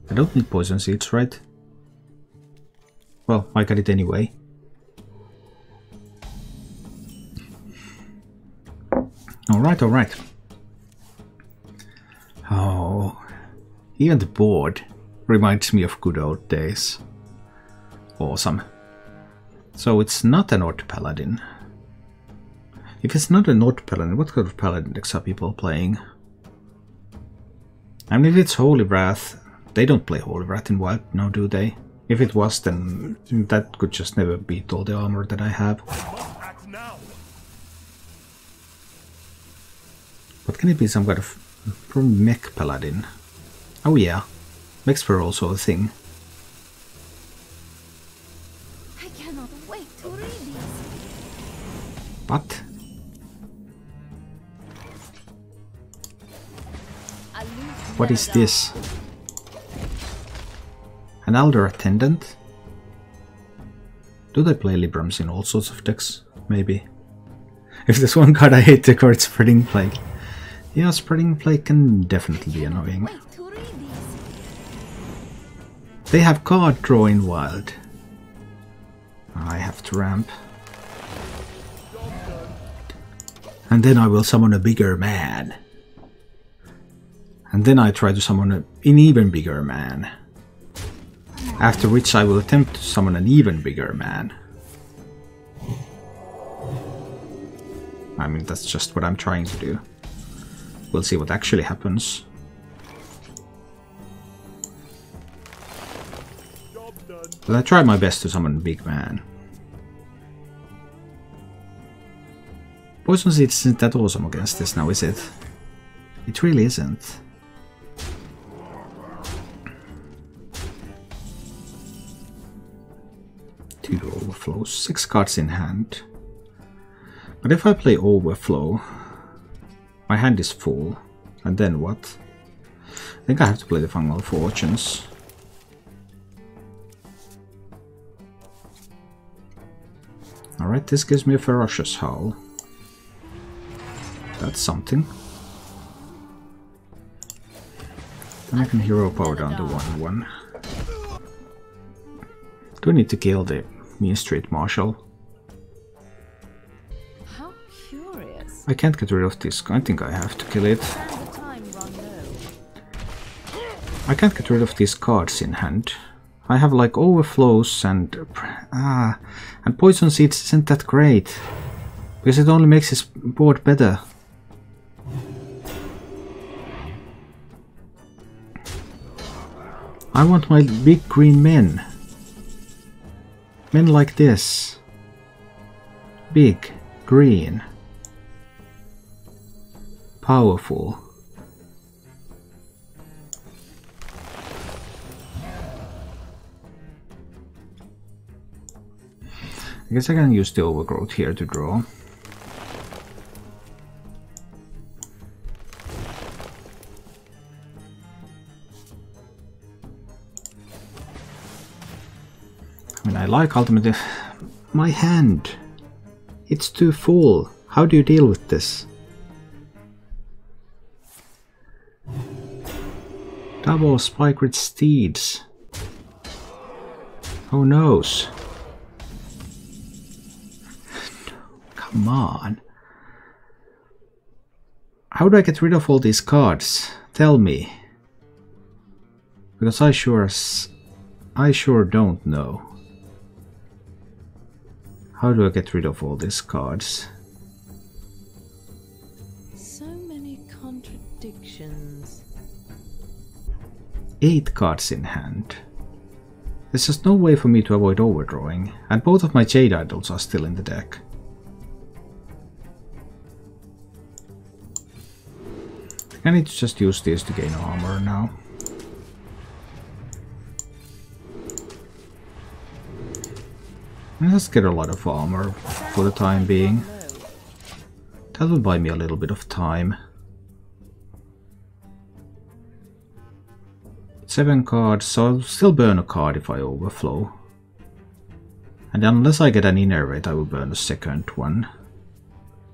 I don't need poison seeds, right? Well, I got it anyway. Alright, alright. Oh, even the board reminds me of good old days. Awesome. So it's not an Odd Paladin. If it's not an Odd Paladin, what kind of Paladin decks are people playing? I mean, if it's Holy Wrath, they don't play Holy Wrath in Wild, now do they? If it was, then that could just never beat all the armor that I have. What can it be? Some kind of mech paladin? Oh yeah, mechs were also a thing. I cannot wait to read these. What? What is this? An Elder Attendant? Do they play Librams in all sorts of decks? Maybe. If there's one card I hate, the card Spreading Plague. Yeah, Spreading Plague can definitely be annoying. They have card draw in Wild. I have to ramp. And then I will summon a bigger man. And then I try to summon an even bigger man. After which I will attempt to summon an even bigger man. I mean, that's just what I'm trying to do. We'll see what actually happens. But I try my best to summon a big man. Poison Seed isn't that awesome against this now, is it? It really isn't. Two overflows, 6 cards in hand. But if I play Overflow, my hand is full. And then what? I think I have to play the Fungal Fortunes. Alright, this gives me a Ferocious Howl. That's something. Then I can Hero Power down to 1/1. Do I need to kill the Mean Street Marshal? How curious. I can't get rid of this. I think I have to kill it. I can't get rid of these cards in hand. I have like Overflows and Poison Seeds isn't that great. Because it only makes his board better. I want my big green men. Men like this. Big, green. Powerful. I guess I can use the Overgrowth here to draw. I mean, I like ultimately... My hand! It's too full. How do you deal with this? Double Spike-Rid Steeds. Who knows? Come on. How do I get rid of all these cards? Tell me. Because I sure don't know. How do I get rid of all these cards? So many contradictions. 8 cards in hand. There's just no way for me to avoid overdrawing, and both of my Jade Idols are still in the deck. I need to just use this to gain armor now. Let's get a lot of armor for the time being. That will buy me a little bit of time. 7 cards, so I'll still burn a card if I overflow. And unless I get an Innervate, I will burn the second one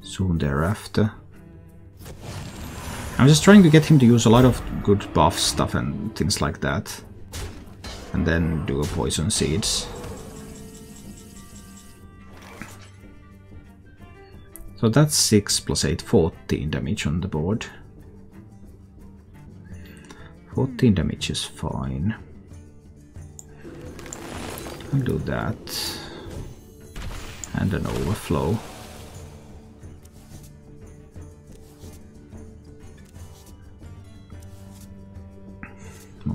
soon thereafter. I'm just trying to get him to use a lot of good buff stuff and things like that. and then do a poison seeds. So that's 6 plus 8, 14 damage on the board. 14 damage is fine. I'll do that. And an overflow.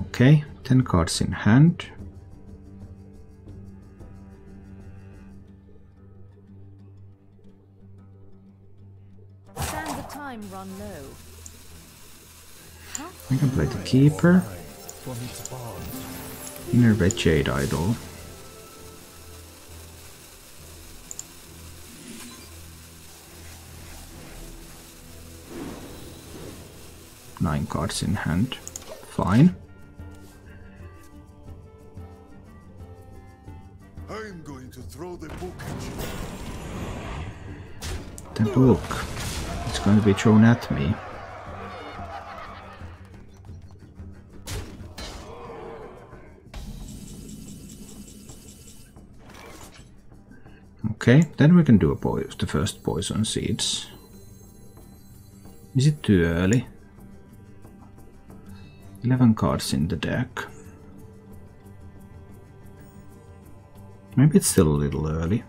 Okay, 10 cards in hand. Stand the time run low. I can play the Keeper. Innervate Jade Idol. Nine cards in hand. Fine. I'm going to throw the book at you. The book. It's going to be thrown at me. Okay, then we can do the first poison seeds. Is it too early? 11 cards in the deck. Maybe it's still a little early.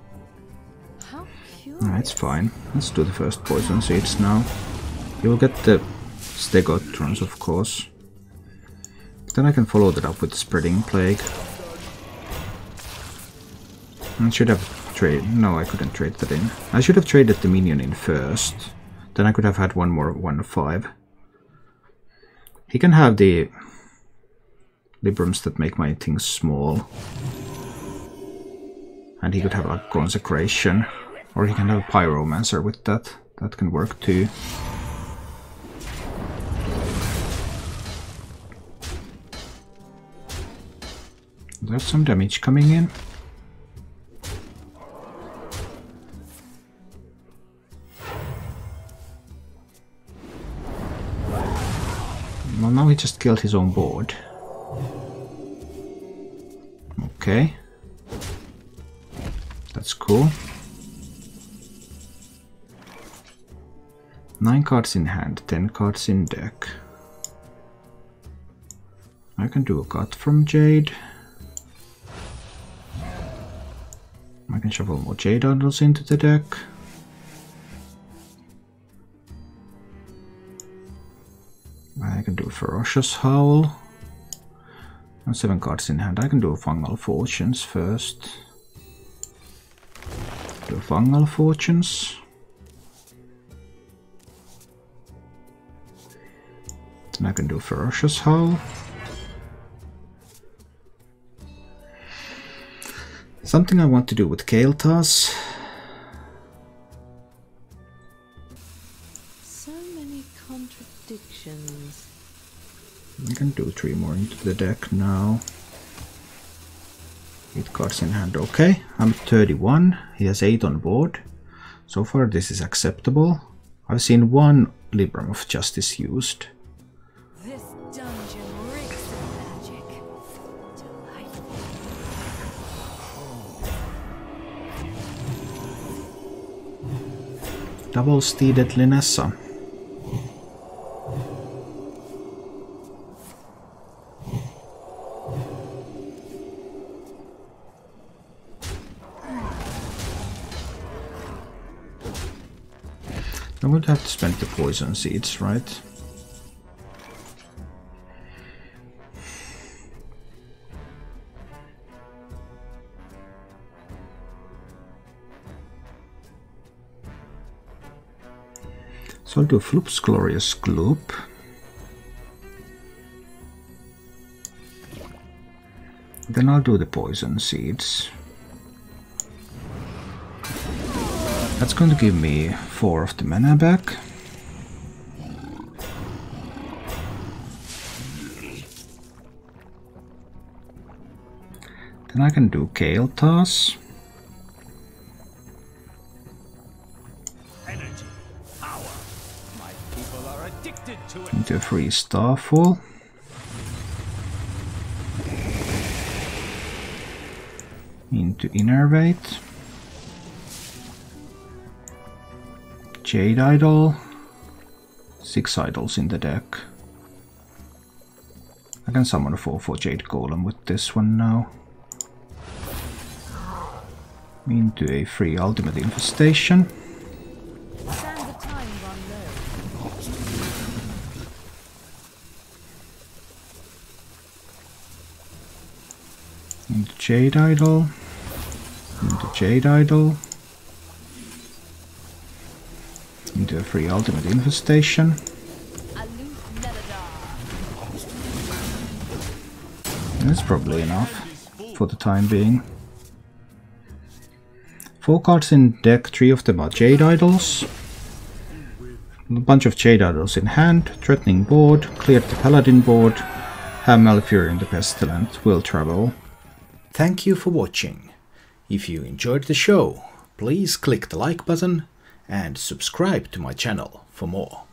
How cute. No, it's fine. Let's do the first poison seeds now. You'll get the Stegotrons, of course. Then I can follow that up with the Spreading Plague. I should have traded. No, I couldn't trade that in. I should have traded the minion in first. Then I could have had one more 1/5. He can have the Librams that make my things small. And he could have like Consecration. Or he can have a Pyromancer with that. That can work too. There's some damage coming in. Well, now he just killed his own board. Okay. That's cool. 9 cards in hand, 10 cards in deck. I can do a cut from Jade. I can shuffle more Jade Idols into the deck. I can do a Ferocious Howl. And 7 cards in hand. I can do a Fungal Fortunes first. Do a Fungal Fortunes. Then I can do Ferocious Howl. Something I want to do with Kael'thas. So many contradictions. I can do 3 more into the deck now. 8 cards in hand. Okay, I'm 31. He has 8 on board. So far this is acceptable. I've seen 1 Libram of Justice used. This dungeon reeks of magic. Delightful. Double-steeded Linessa. I would have to spend the poison seeds, right? So I'll do Floop's Glorious Gloop. Then I'll do the poison seeds. That's going to give me 4 of the mana back. Then I can do Kael'thas. Energy, power. My people are addicted to it. Into a free Starfall. Into Innervate. Jade Idol. 6 idols in the deck. I can summon a 4/4 Jade Golem with this one now. Into a free Ultimate Infestation. Sands of time run low. Into Jade Idol. Into Jade Idol. Into a free Ultimate Infestation. That's probably enough for the time being. 4 cards in deck, 3 of them are Jade Idols. A bunch of Jade Idols in hand, threatening board, cleared the Paladin board, have Malfurion the Pestilent, will travel. Thank you for watching. If you enjoyed the show, please click the like button and subscribe to my channel for more.